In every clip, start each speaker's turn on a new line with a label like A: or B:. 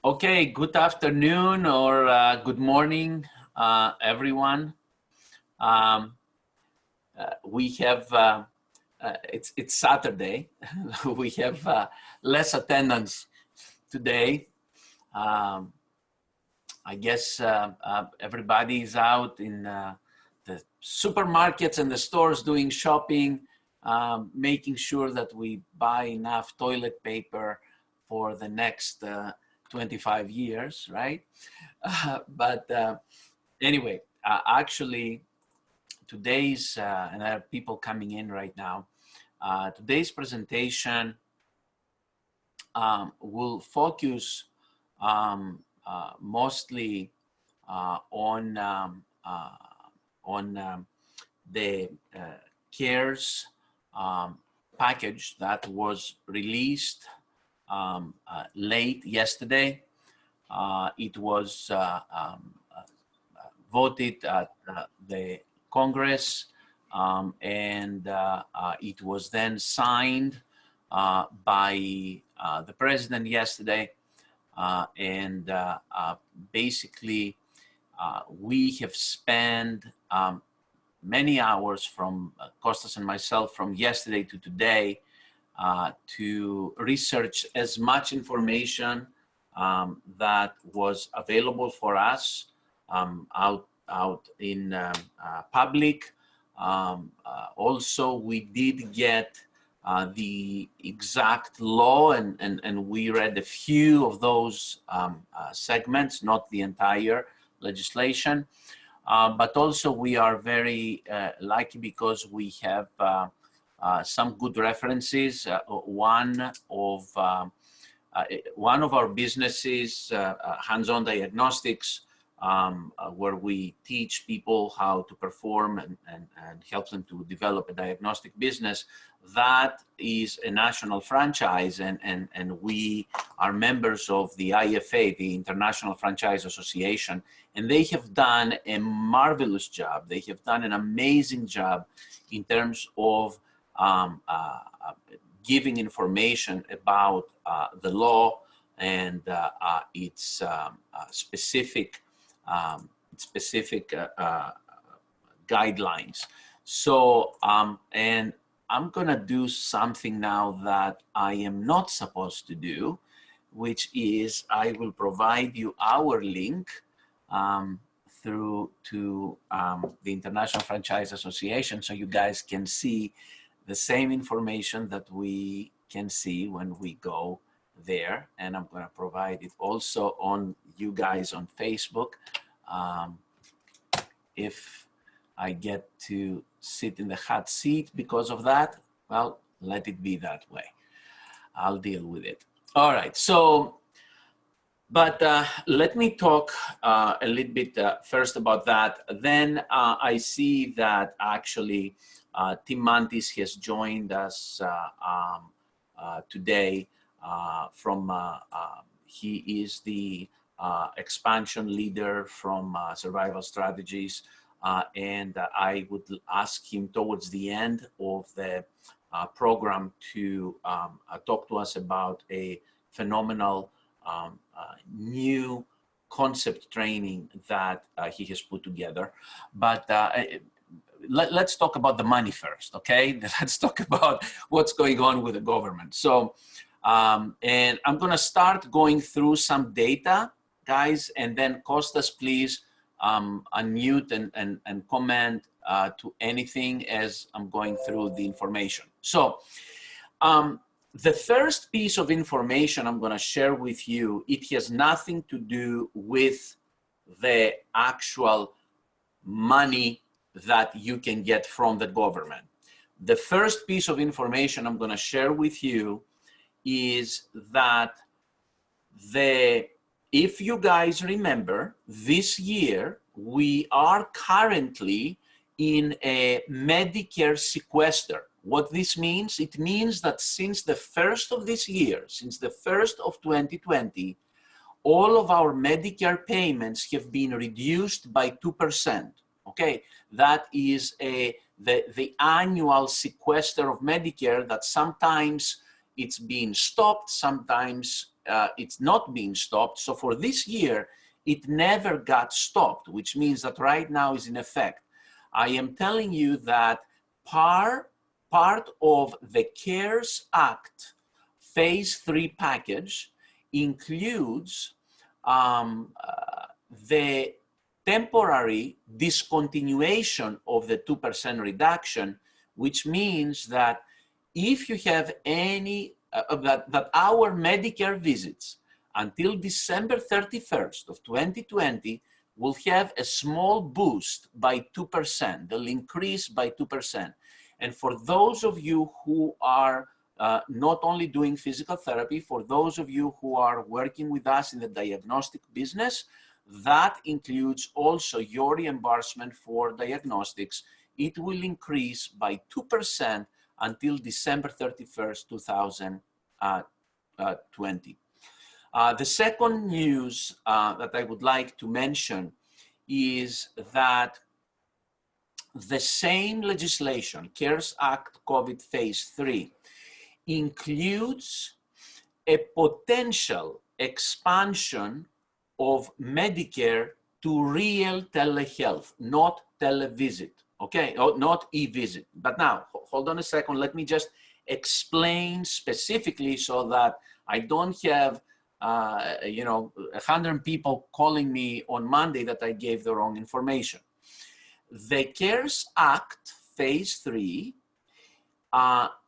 A: Okay, good afternoon or good morning, everyone. We have, it's Saturday. We have less attendance today. I guess everybody is out in the supermarkets and the stores doing shopping, making sure that we buy enough toilet paper for the next 25 years, right? But anyway, actually, today's, and I have people coming in right now, today's presentation will focus mostly on the CARES package that was released late yesterday. It was voted at the Congress, and it was then signed by the president yesterday. And basically, we have spent many hours from Costas and myself from yesterday to today to research as much information that was available for us out in public. Also, we did get the exact law, and we read a few of those segments, not the entire legislation. But also, we are very lucky because we have some good references. One of our businesses, Hands-On Diagnostics, where we teach people how to perform and help them to develop a diagnostic business, that is a national franchise, and we are members of the IFA, the International Franchise Association, and they have done a marvelous job. They have done an amazing job in terms of giving information about the law and its specific guidelines. So, and I'm gonna do something now that I am not supposed to do, which is I will provide you our link through to the International Franchise Association, so you guys can see the same information that we can see when we go there. And I'm gonna provide it also on you guys on Facebook. If I get to sit in the hot seat because of that, well, let it be that way. I'll deal with it. All right, so, but let me talk a little bit first about that. Then I see that actually Tim Mantis has joined us today from, he is the expansion leader from Survival Strategies, and I would ask him towards the end of the program to talk to us about a phenomenal new concept training that he has put together. But let's talk about the money first, okay? Let's talk about what's going on with the government. So, and I'm gonna start going through some data, guys, and then Costas, please unmute and comment to anything as I'm going through the information. So, the first piece of information I'm gonna share with you, it has nothing to do with the actual money that you can get from the government. The first piece of information I'm gonna share with you is that if you guys remember, this year, we are currently in a Medicare sequester. What this means, it means that since the first of this year, since the first of 2020, all of our Medicare payments have been reduced by 2%. Okay, that is the annual sequester of Medicare that sometimes it's being stopped, sometimes it's not being stopped. So for this year, it never got stopped, which means that right now is in effect. I am telling you that part of the CARES Act Phase 3 package includes the temporary discontinuation of the 2% reduction, which means that if you have any, that our Medicare visits until December 31st of 2020 will have a small boost by 2%. They'll increase by 2%. And for those of you who are not only doing physical therapy, for those of you who are working with us in the diagnostic business, that includes also your reimbursement for diagnostics. It will increase by 2% until December 31st, 2020. The second news that I would like to mention is that the same legislation, CARES Act COVID Phase 3, includes a potential expansion of Medicare to real telehealth, not televisit, okay, or not e-visit. But now, hold on a second, let me just explain specifically so that I don't have 100 people calling me on Monday that I gave the wrong information. The CARES Act Phase 3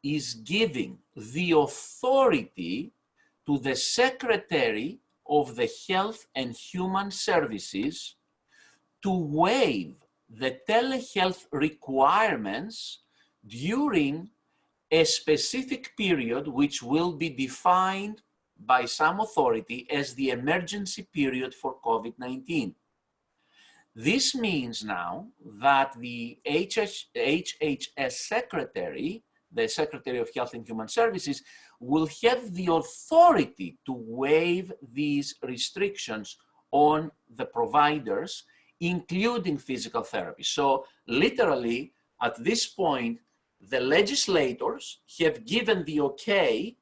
A: is giving the authority to the Secretary of the Health and Human Services to waive the telehealth requirements during a specific period which will be defined by some authority as the emergency period for COVID-19. This means now that the HHS Secretary, the Secretary of Health and Human Services, will have the authority to waive these restrictions on the providers, including physical therapy. So literally, at this point, the legislators have given the okay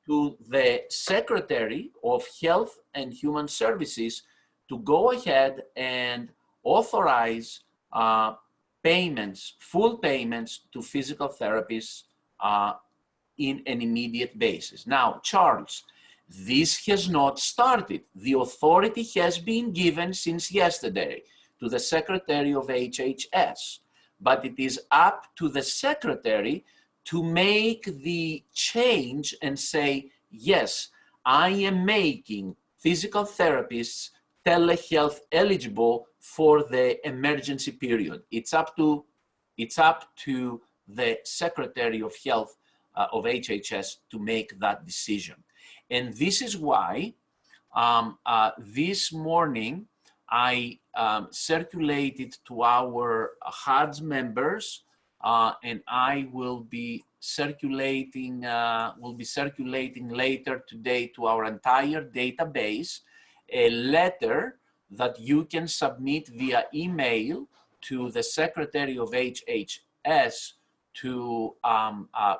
A: to the Secretary of Health and Human Services to go ahead and authorize payments, full payments to physical therapists in an immediate basis. Now, Charles, this has not started. The authority has been given since yesterday to the Secretary of HHS, but it is up to the Secretary to make the change and say, yes, I am making physical therapists telehealth eligible for the emergency period. It's up to the Secretary of Health of HHS to make that decision. And this is why this morning I circulated to our HUDS members, and I will be circulating later today to our entire database a letter that you can submit via email to the Secretary of HHS to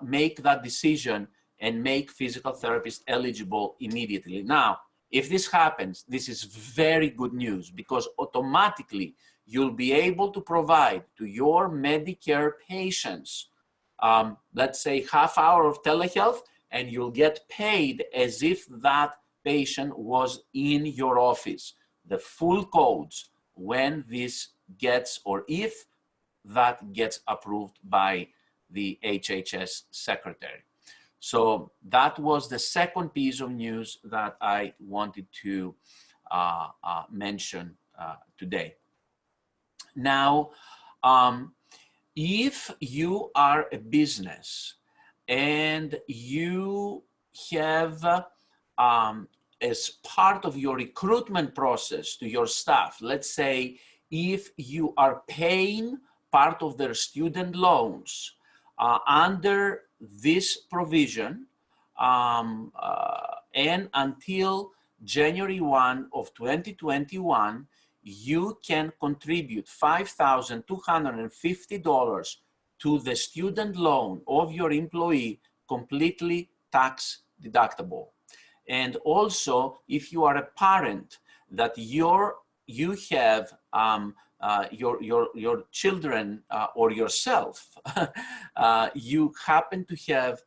A: make that decision and make physical therapists eligible immediately. Now, if this happens, this is very good news because automatically you'll be able to provide to your Medicare patients, let's say half hour of telehealth, and you'll get paid as if that patient was in your office. The full codes when this gets, or if that gets approved by the HHS Secretary. So that was the second piece of news that I wanted to mention today. Now, if you are a business and you have as part of your recruitment process to your staff, let's say if you are paying part of their student loans under this provision, and until January 1 of 2021, you can contribute $5,250 to the student loan of your employee, completely tax deductible. And also, if you are a parent that you have your children or yourself, you happen to have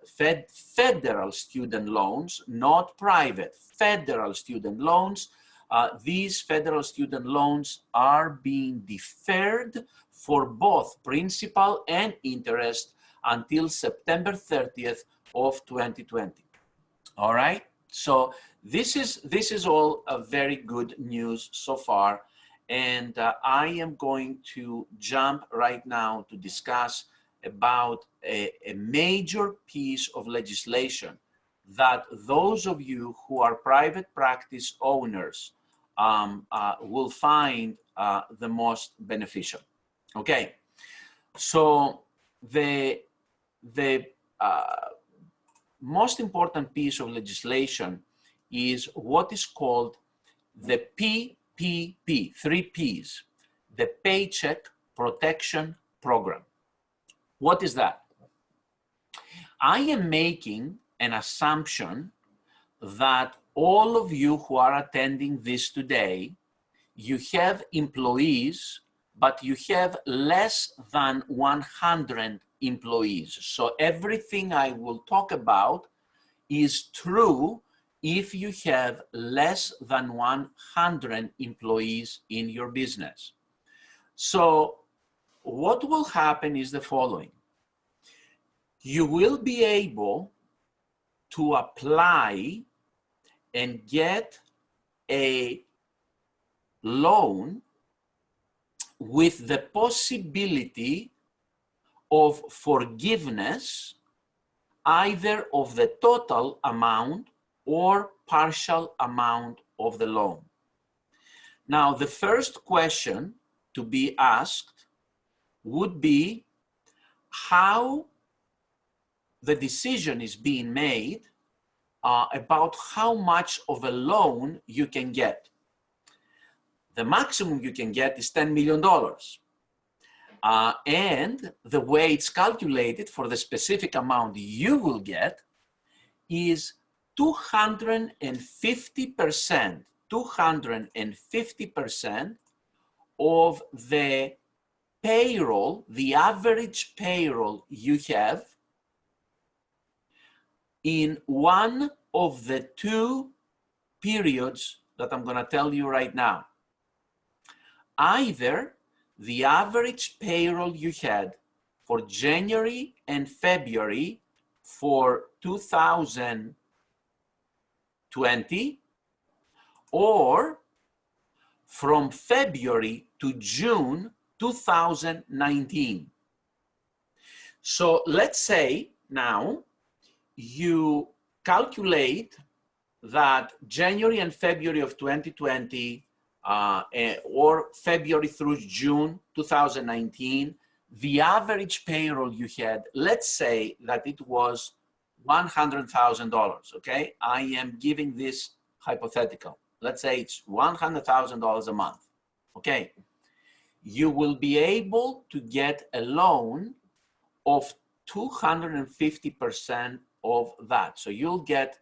A: federal student loans, not private, federal student loans. These federal student loans are being deferred for both principal and interest until September 30th of 2020. All right, so this is all a very good news so far, and I am going to jump right now to discuss about a major piece of legislation that those of you who are private practice owners will find the most beneficial. Okay, so the most important piece of legislation is what is called the PPP, 3 Ps, the Paycheck Protection Program. What is that? I am making an assumption that all of you who are attending this today, you have employees, but you have less than 100 employees. So everything I will talk about is true if you have less than 100 employees in your business. So what will happen is the following. You will be able to apply and get a loan with the possibility of forgiveness either of the total amount or partial amount of the loan. Now, the first question to be asked would be how the decision is being made about how much of a loan you can get. The maximum you can get is $10 million. And the way it's calculated for the specific amount you will get is 250%, 250% of the payroll, the average payroll you have in one of the 2 periods that I'm going to tell you right now. Either the average payroll you had for January and February for 2020, or from February to June 2019. So let's say now you calculate that January and February of 2020 or February through June 2019, the average payroll you had, let's say that it was $100,000, okay? I am giving this hypothetical. Let's say it's $100,000 a month, okay? You will be able to get a loan of 250% of that. So you'll get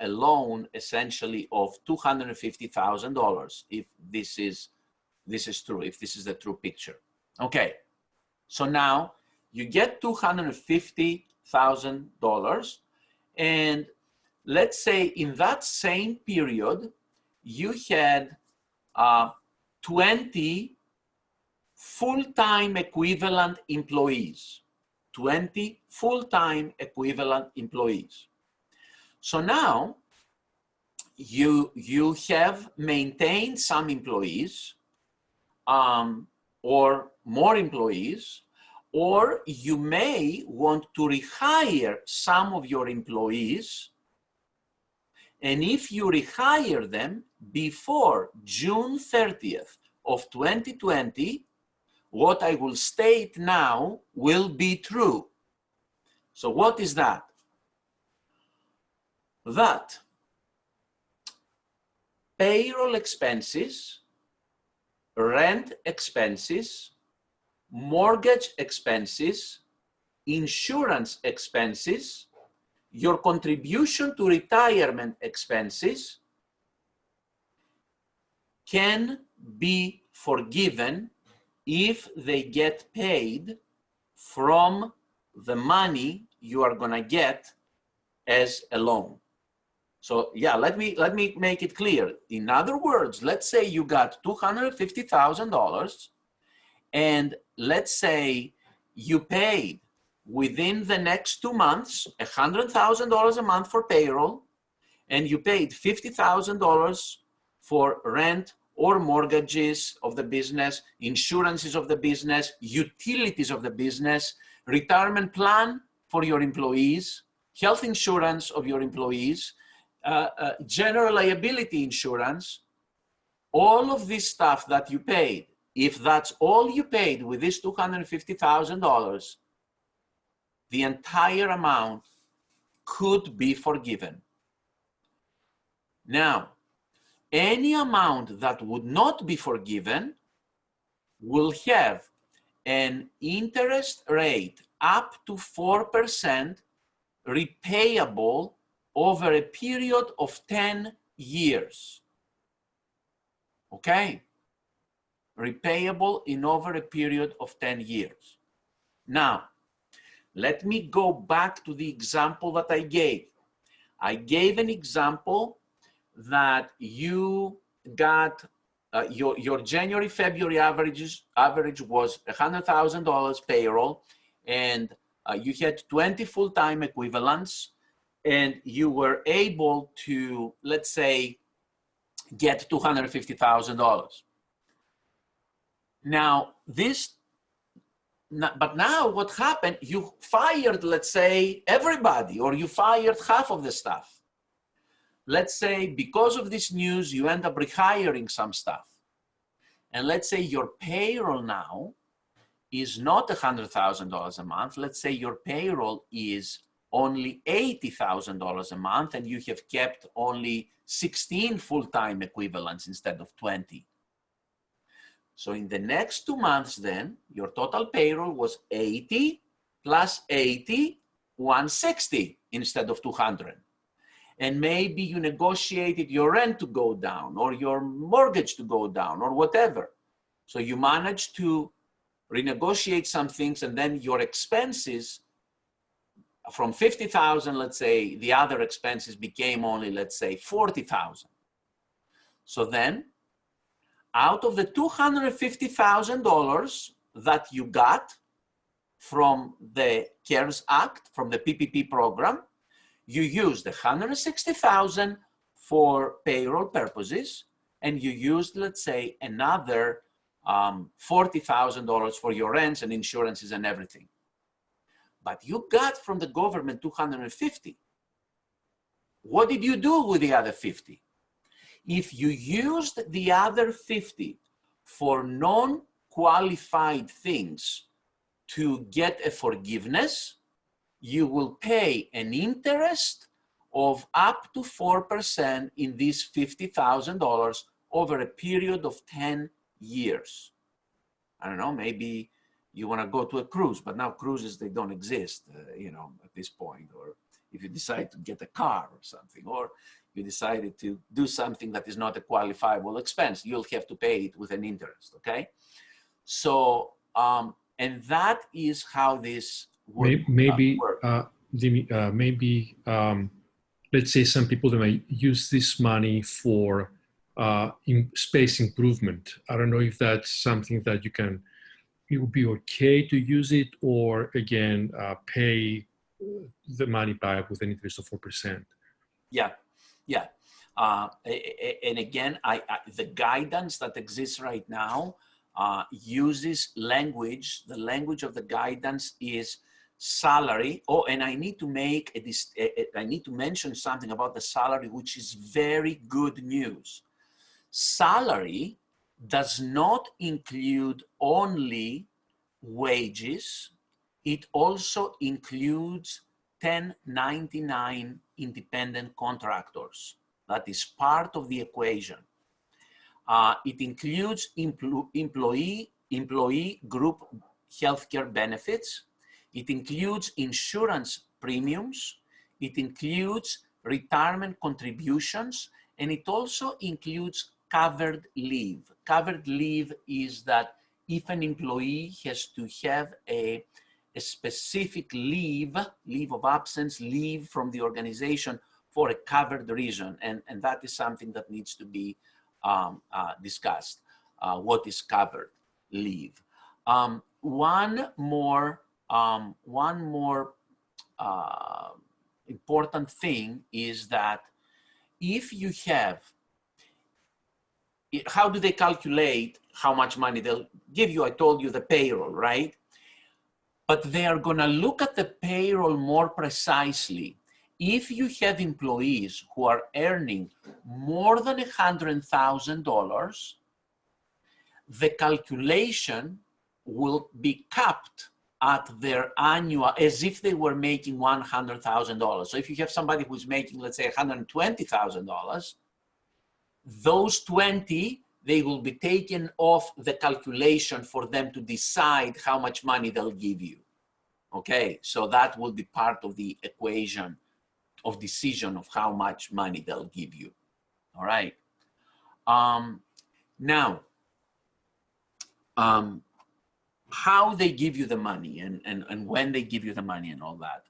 A: a loan essentially of $250,000 if this is true, if this is the true picture. Okay, so now you get $250,000, and let's say in that same period you had 20 full-time equivalent employees. 20 full-time equivalent employees. So now you have maintained some employees or more employees, or you may want to rehire some of your employees. And if you rehire them before June 30th of 2020, what I will state now will be true. So what is that? That payroll expenses, rent expenses, mortgage expenses, insurance expenses, your contribution to retirement expenses can be forgiven if they get paid from the money you are going to get as a loan. So yeah, let me make it clear. In other words, let's say you got $250,000 and let's say you paid within the next 2 months $100,000 a month for payroll, and you paid $50,000 for rent or mortgages of the business, insurances of the business, utilities of the business, retirement plan for your employees, health insurance of your employees, general liability insurance, all of this stuff that you paid. If that's all you paid with this $250,000, the entire amount could be forgiven. Now, any amount that would not be forgiven will have an interest rate up to 4% repayable over a period of 10 years. Okay? Repayable in over a period of 10 years. Now, let me go back to the example that I gave. I gave an example that you got your January-February average was $100,000 payroll, and you had 20 full-time equivalents, and you were able to, let's say, get $250,000. Now, but now what happened, you fired, let's say, everybody, or you fired half of the staff. Let's say because of this news, you end up rehiring some staff. And let's say your payroll now is not $100,000 a month. Let's say your payroll is only $80,000 a month, and you have kept only 16 full-time equivalents instead of 20. So in the next 2 months then, your total payroll was 80 plus 80, 160 instead of 200. And maybe you negotiated your rent to go down or your mortgage to go down or whatever. So you managed to renegotiate some things, and then your expenses from 50,000, let's say, the other expenses became only, let's say, 40,000. So then, out of the $250,000 that you got from the CARES Act, from the PPP program, you used $160,000 for payroll purposes, and you used, let's say, another $40,000 for your rents and insurances and everything. But you got from the government $250,000. What did you do with the other $50,000? If you used the other $50,000 for non-qualified things to get a forgiveness, you will pay an interest of up to 4% in these $50,000 over a period of 10 years. I don't know, maybe you want to go to a cruise, but now cruises, they don't exist, at this point. Or if you decide to get a car or something, or you decided to do something that is not a qualifiable expense, you'll have to pay it with an interest, okay? So, and that is how this would work.
B: Let's say some people, they might use this money for space improvement. I don't know if that's something that it would be okay to use it, or again, pay the money back with an interest of 4%.
A: Yeah. And again, the guidance that exists right now uses language. The language of the guidance is salary. Oh, and I need to mention something about the salary, which is very good news. Salary does not include only wages. It also includes 1099 independent contractors. That is part of the equation. It includes employee group healthcare benefits. It includes insurance premiums. it includes retirement contributions, and it also includes covered leave. Covered leave is that if an employee has to have a specific leave of absence, leave from the organization for a covered reason, and that is something that needs to be discussed. What is covered leave? One more important thing is that if you have, how do they calculate how much money they'll give you? I told you the payroll, right? But they are gonna look at the payroll more precisely. If you have employees who are earning more than $100,000, the calculation will be capped at their annual, as if they were making $100,000. So if you have somebody who's making, let's say, $120,000, those 20, they will be taken off the calculation for them to decide how much money they'll give you. Okay, so that will be part of the equation of decision of how much money they'll give you. All right. Now, how they give you the money and when they give you the money and all that.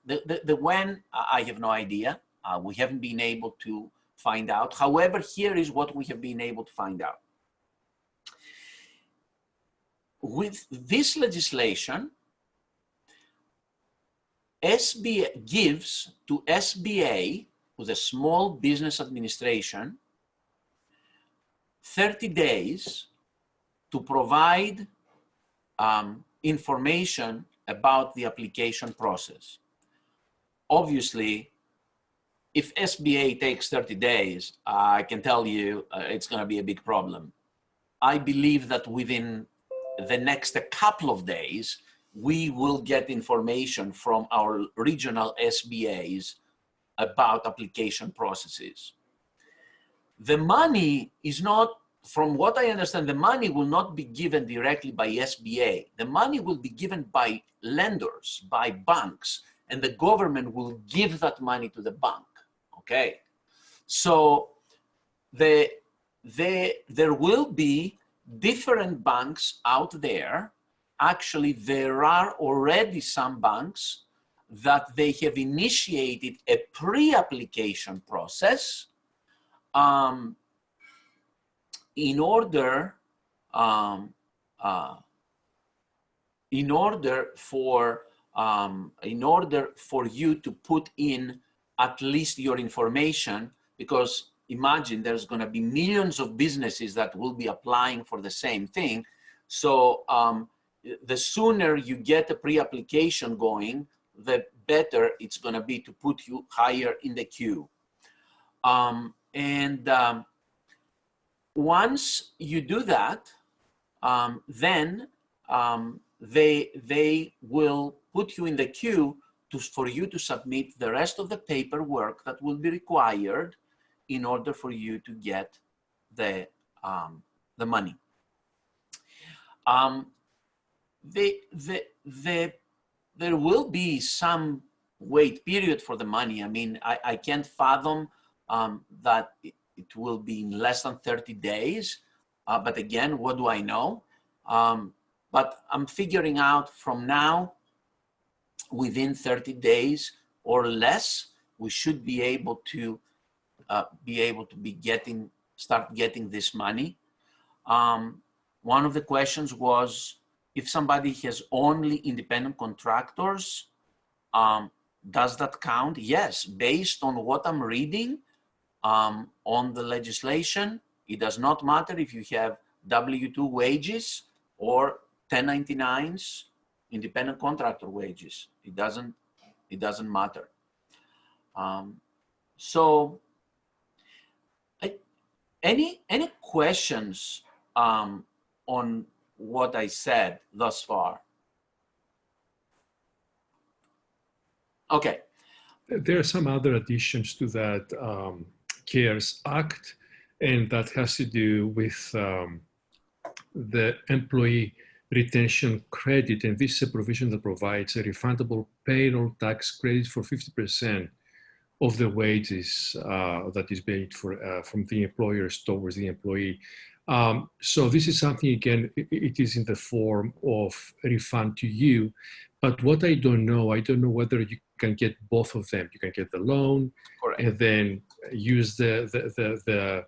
A: The when, I have no idea. We haven't been able to find out. However, here is what we have been able to find out. With this legislation, SBA gives to SBA, with the Small Business Administration, 30 days to provide information about the application process. Obviously, if SBA takes 30 days, I can tell you it's going to be a big problem. I believe that within the next couple of days, we will get information from our regional SBAs about application processes. The money is not, from what I understand, the money will not be given directly by SBA. The money will be given by lenders, by banks, and the government will give that money to the bank, okay? So there will be different banks out there. Actually, there are already some banks that they have initiated a pre-application process in order for you to put in at least your information, because imagine there's going to be millions of businesses that will be applying for the same thing. So the sooner you get a pre-application going, the better it's going to be to put you higher in the queue. Once you do that, then they will put you in the queue for you to submit the rest of the paperwork that will be required in order for you to get the money. There will be some wait period for the money. I mean, I can't fathom that it will be in less than 30 days. But again, what do I know? But I'm figuring out from now, within 30 days or less, we should be able to start getting this money. One of the questions was, if somebody has only independent contractors, does that count? Yes, based on what I'm reading on the legislation, it does not matter if you have W-2 wages or 1099s, independent contractor wages. It doesn't matter. So any questions on what I said thus far? Okay.
B: There are some other additions to that CARES Act, and that has to do with the employee retention credit. And this is a provision that provides a refundable payroll tax credit for 50% of the wages that is paid for from the employers towards the employee. So this is something, again, it is in the form of a refund to you. But what I don't know whether you can get both of them. You can get the loan,
A: Correct.
B: and then use the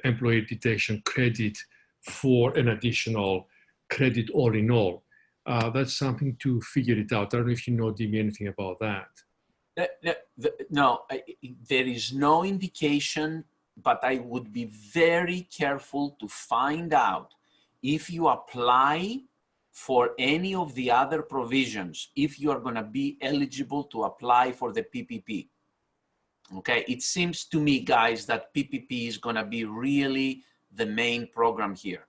B: employee detection credit for an additional credit all in all. That's something to figure it out. I don't know if you know, Dimi, anything about that.
A: No, there is no indication, but I would be very careful to find out if you apply for any of the other provisions, if you are going to be eligible to apply for the PPP. Okay, it seems to me, guys, that PPP is going to be really the main program here.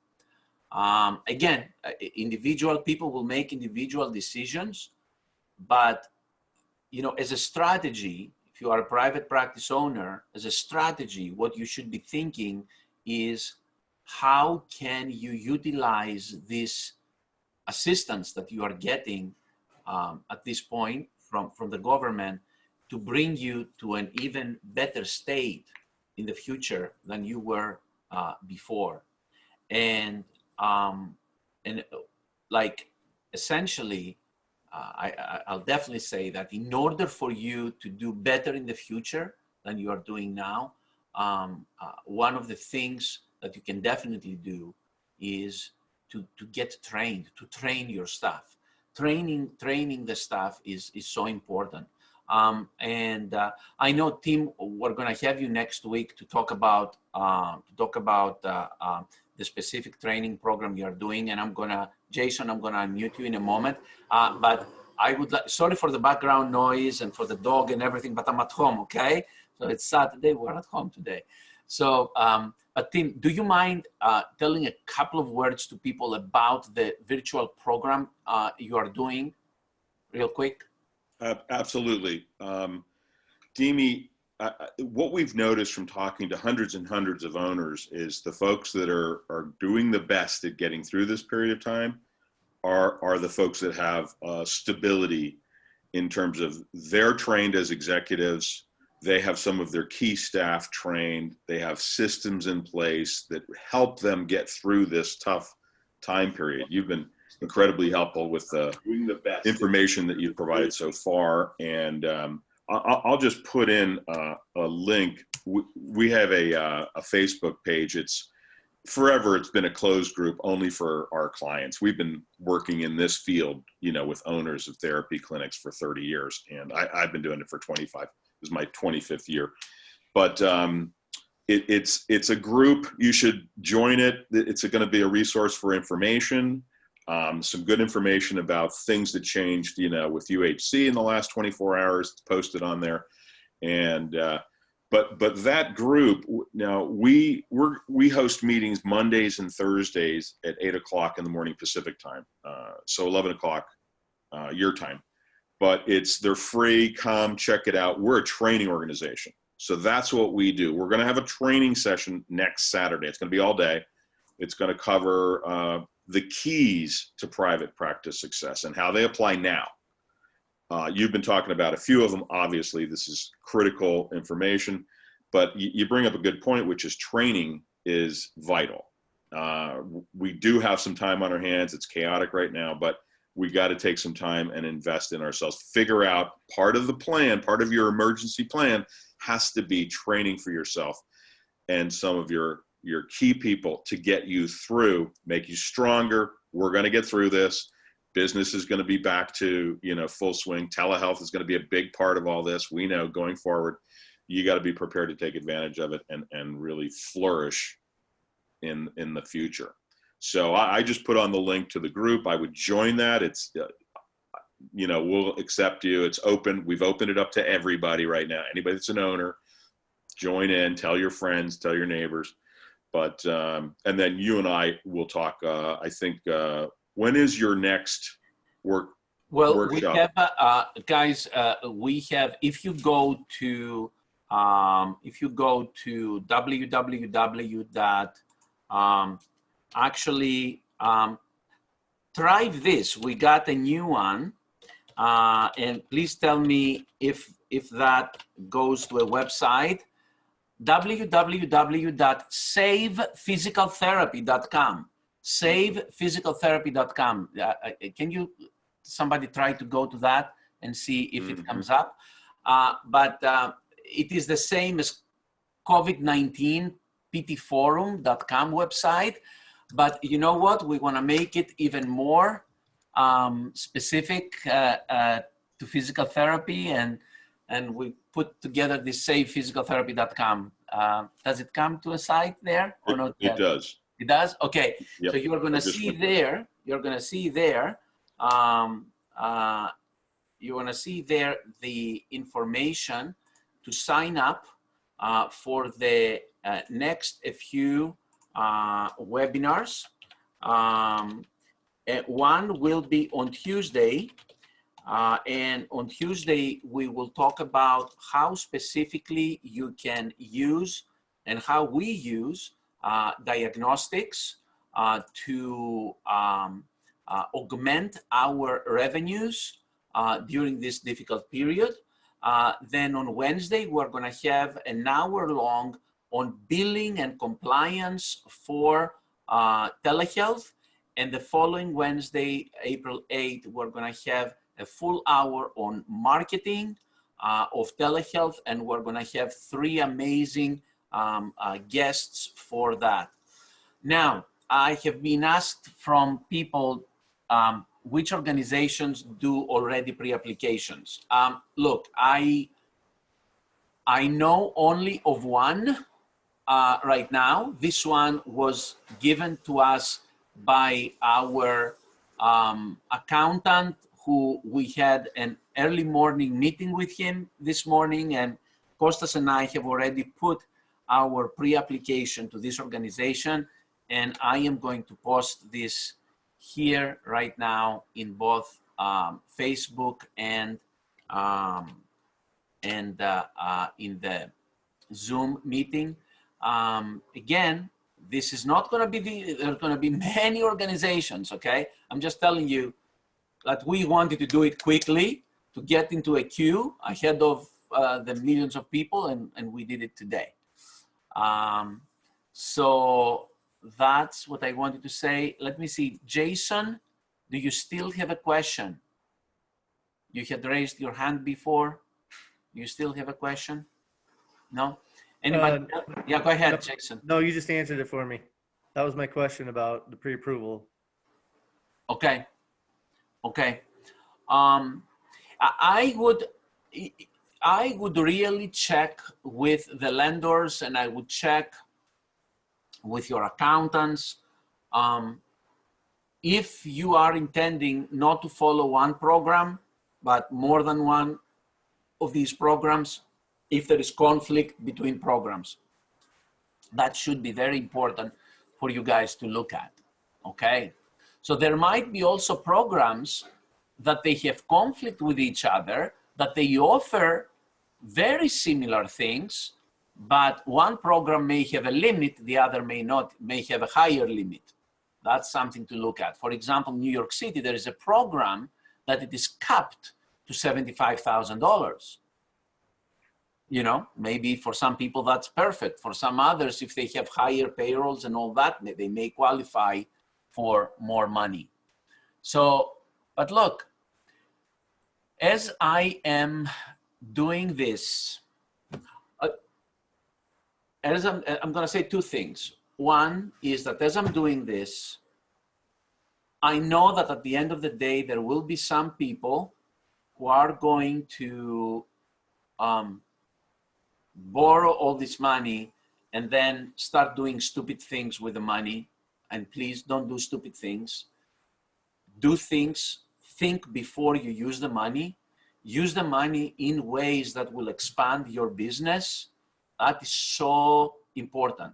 A: Again, individual people will make individual decisions, but you know, as a strategy, if you are a private practice owner, as a strategy, what you should be thinking is how can you utilize this assistance that you are getting at this point from the government to bring you to an even better state in the future than you were before. And like essentially, I'll definitely say that in order for you to do better in the future than you are doing now, one of the things that you can definitely do is to get trained, to train your staff. Training the staff is so important. I know, Tim, we're going to have you next week to talk about the specific training program you're doing, and Jason, I'm going to unmute you in a moment. But I would like, sorry for the background noise and for the dog and everything, but I'm at home, okay? So it's Saturday, we're at home today. So, but Tim, do you mind telling a couple of words to people about the virtual program you are doing real quick?
C: Absolutely. Dimi, what we've noticed from talking to hundreds and hundreds of owners is the folks that are doing the best at getting through this period of time are the folks that have stability in terms of they're trained as executives. They have some of their key staff trained. They have systems in place that help them get through this tough time period. You've been incredibly helpful with the information that you've provided so far. And I'll just put in a link. We have a Facebook page. It's been a closed group only for our clients. We've been working in this field, you know, with owners of therapy clinics for 30 years. And I've been doing it for 25. This is my 25th year. But it's a group. You should join it. It's going to be a resource for information. Some good information about things that changed, you know, with UHC in the last 24 hours. It's posted on there. And but that group, now we host meetings Mondays and Thursdays at 8 o'clock in the morning Pacific time, so 11 o'clock your time. But they're free. Come check it out. We're a training organization, so that's what we do. We're going to have a training session next Saturday. It's going to be all day. It's going to cover the keys to private practice success and how they apply now. You've been talking about a few of them. Obviously, this is critical information, but you bring up a good point, which is training is vital. We do have some time on our hands. It's chaotic right now, but we got to take some time and invest in ourselves. Figure out part of the plan, part of your emergency plan has to be training for yourself and some of your key people to get you through, make you stronger. We're going to get through this. Business is going to be back to, you know, full swing. Telehealth is going to be a big part of all this. We know going forward, you got to be prepared to take advantage of it and really flourish in the future. So I just put on the link to the group. I would join that. It's, you know, we'll accept you. It's open. We've opened it up to everybody right now. Anybody that's an owner, join in, tell your friends, tell your neighbors. But, and then you and I will talk, I think, when is your next workshop?
A: We have, guys, we have, if you go to www. Try this. We got a new one. And please tell me if that goes to a website, www.savephysicaltherapy.com. Savephysicaltherapy.com. Can you, somebody try to go to that and see if it comes up? But it is the same as COVID-19 ptforum.com website. But you know what? We want to make it even more specific to physical therapy, and we put together this savephysicaltherapy.com. Does it come to a site there or not?
C: It does.
A: It does? Okay.
C: Yep.
A: So you're going to see there, you're going to see there, the information to sign up for the next few webinars. One will be on Tuesday, and on Tuesday we will talk about how specifically you can use and how we use diagnostics to augment our revenues during this difficult period. Then on Wednesday, we're going to have an hour long on billing and compliance for telehealth. And the following Wednesday, April 8th, we're going to have a full hour on marketing of telehealth. And we're going to have 3 amazing guests for that. Now, I have been asked from people which organizations do already pre-applications. Look, I know only of one right now. This one was given to us by our accountant, who we had an early morning meeting with him this morning, and Kostas and I have already put our pre-application to this organization, and I am going to post this here right now in both Facebook and in the Zoom meeting. Again, this is not going to be, there's going to be many organizations, okay? I'm just telling you that we wanted to do it quickly to get into a queue ahead of the millions of people, and we did it today. So that's what I wanted to say. Let me see. Jason, do you still have a question? You had raised your hand before. Do you still have a question? No? Anybody? Yeah, go ahead, Jason.
D: No, you just answered it for me. That was my question about the pre-approval.
A: Okay. Okay. I would really check with the lenders, and I would check with your accountants. If you are intending not to follow one program, but more than one of these programs, if there is conflict between programs, that should be very important for you guys to look at, okay? So there might be also programs that they have conflict with each other, that they offer very similar things, but one program may have a limit, the other may not, may have a higher limit. That's something to look at. For example, New York City, there is a program that it is capped to $75,000. You know, maybe for some people that's perfect. For some others, if they have higher payrolls and all that, they may qualify for more money. So, but look, as I am doing this, as I'm going to say 2 things. One is that as I'm doing this, I know that at the end of the day, there will be some people who are going to borrow all this money and then start doing stupid things with the money. And please don't do stupid things. Do things, think before you use the money. Use the money in ways that will expand your business. That is so important.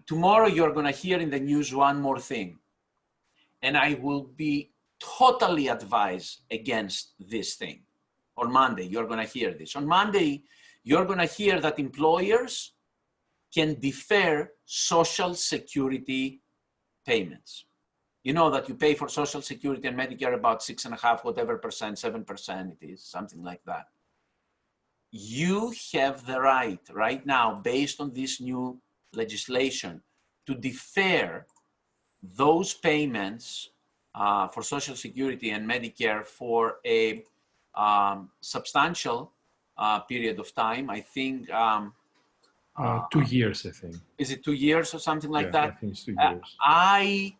A: Tomorrow you're going to hear in the news one more thing. And I will be totally advised against this thing. On Monday, you're going to hear this. On Monday, you're going to hear that employers can defer Social Security payments. you know that you pay for Social Security and Medicare about 6.5%, whatever percent, 7% it is, something like that. You have the right now, based on this new legislation, to defer those payments for Social Security and Medicare for a substantial period of time. I think
B: 2 years, I think.
A: is it 2 years or something like
B: Yeah,
A: that?
B: I think it's 2 years.
A: I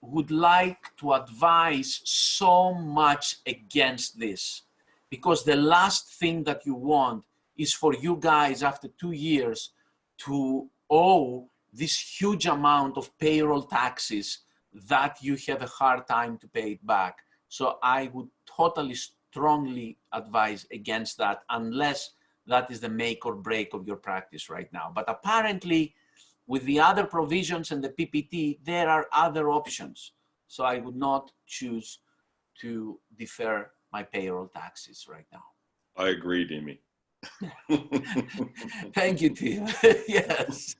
A: would like to advise so much against this, because the last thing that you want is for you guys after 2 years to owe this huge amount of payroll taxes that you have a hard time to pay it back. So I would totally strongly advise against that, unless that is the make or break of your practice right now. But apparently, with the other provisions and the PPT, there are other options. So I would not choose to defer my payroll taxes right now.
C: I agree, Dimi.
A: Thank you, Tim. Yes,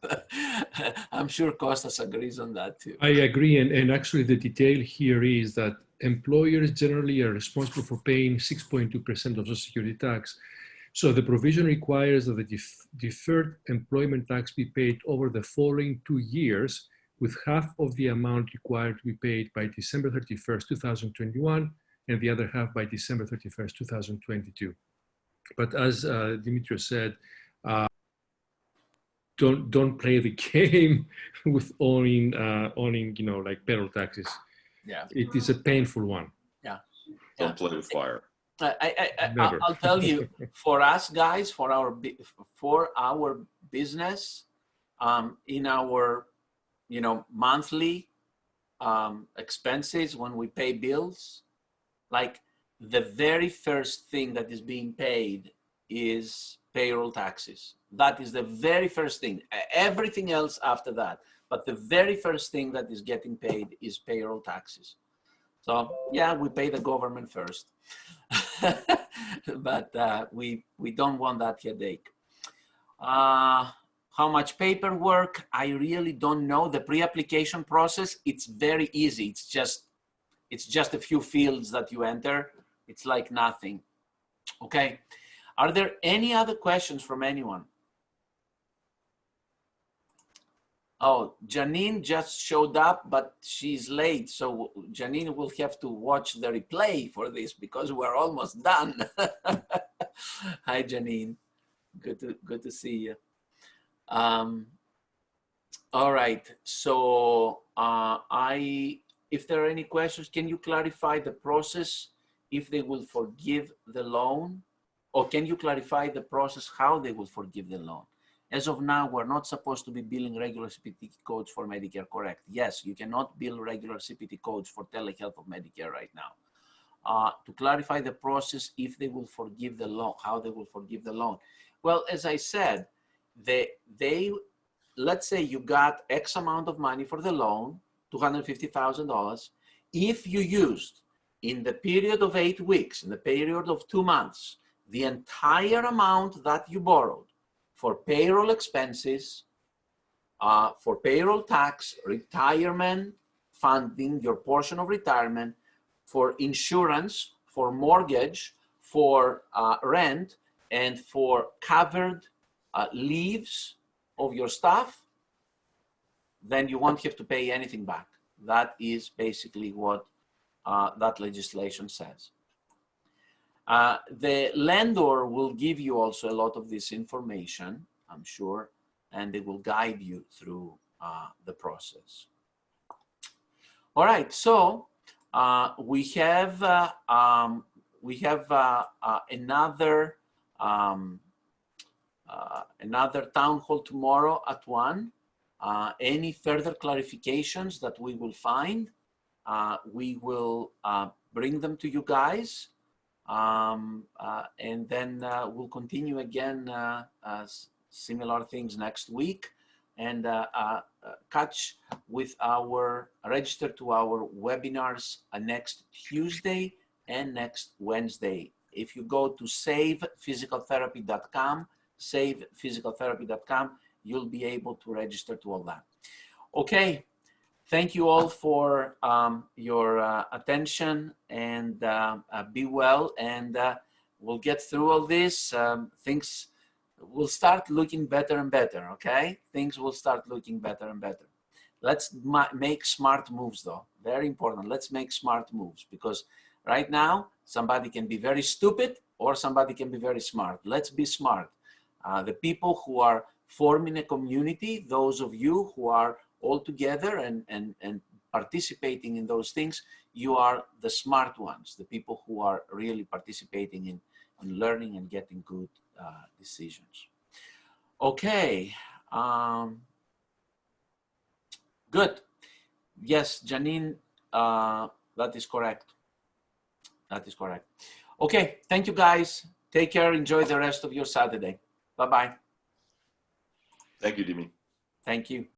A: I'm sure Kostas agrees on that too.
B: I agree, and actually the detail here is that employers generally are responsible for paying 6.2% of Social Security tax. So the provision requires that the deferred employment tax be paid over the following 2 years, with half of the amount required to be paid by December 31st, 2021, and the other half by December 31st, 2022. But as Dimitrios said, don't play the game with owning like payroll taxes.
A: Yeah,
B: It is a painful one.
A: yeah.
C: Don't play with fire.
A: I'll tell you, for us guys, for our business, in our monthly expenses when we pay bills, like the very first thing that is being paid is payroll taxes. That is the very first thing. Everything else after that, but the very first thing that is getting paid is payroll taxes. So yeah, we pay the government first, but we don't want that headache. How much paperwork? I really don't know. The pre-application process, it's very easy. It's just a few fields that you enter. It's like nothing. Okay. Are there any other questions from anyone? Oh, Janine just showed up, but she's late. So Janine will have to watch the replay for this because we're almost done. Hi, Janine. Good to see you. All right. So if there are any questions, can you clarify the process if they will forgive the loan? Or can you clarify the process how they will forgive the loan? As of now, we're not supposed to be billing regular CPT codes for Medicare, correct? Yes, you cannot bill regular CPT codes for telehealth of Medicare right now. To clarify the process, if they will forgive the loan, how they will forgive the loan. Well, as I said, let's say you got X amount of money for the loan, $250,000. If you used in the period of 8 weeks, in the period of 2 months, the entire amount that you borrowed for payroll expenses, for payroll tax, retirement, funding, your portion of retirement, for insurance, for mortgage, for rent, and for covered leaves of your staff, then you won't have to pay anything back. That is basically what that legislation says. The lender will give you also a lot of this information, I'm sure, and they will guide you through the process. All right, so we have another town hall tomorrow at 1. Any further clarifications that we will find, we will bring them to you guys. And then we'll continue again similar things next week, and register to our webinars next Tuesday and next Wednesday. If you go to savephysicaltherapy.com, savephysicaltherapy.com, you'll be able to register to all that. Okay, Thank you all for your attention, and be well, and we'll get through all this. Things will start looking better and better, okay? Things will start looking better and better. Let's make smart moves, though. Very important. Let's make smart moves, because right now, somebody can be very stupid or somebody can be very smart. Let's be smart. The people who are forming a community, those of you who are all together and participating in those things, you are the smart ones, the people who are really participating in learning and getting good decisions. Okay. Good. Yes, Janine, that is correct. That is correct. Okay, thank you guys. Take care. Enjoy the rest of your Saturday. Bye-bye.
C: Thank you, Dimi.
A: Thank you.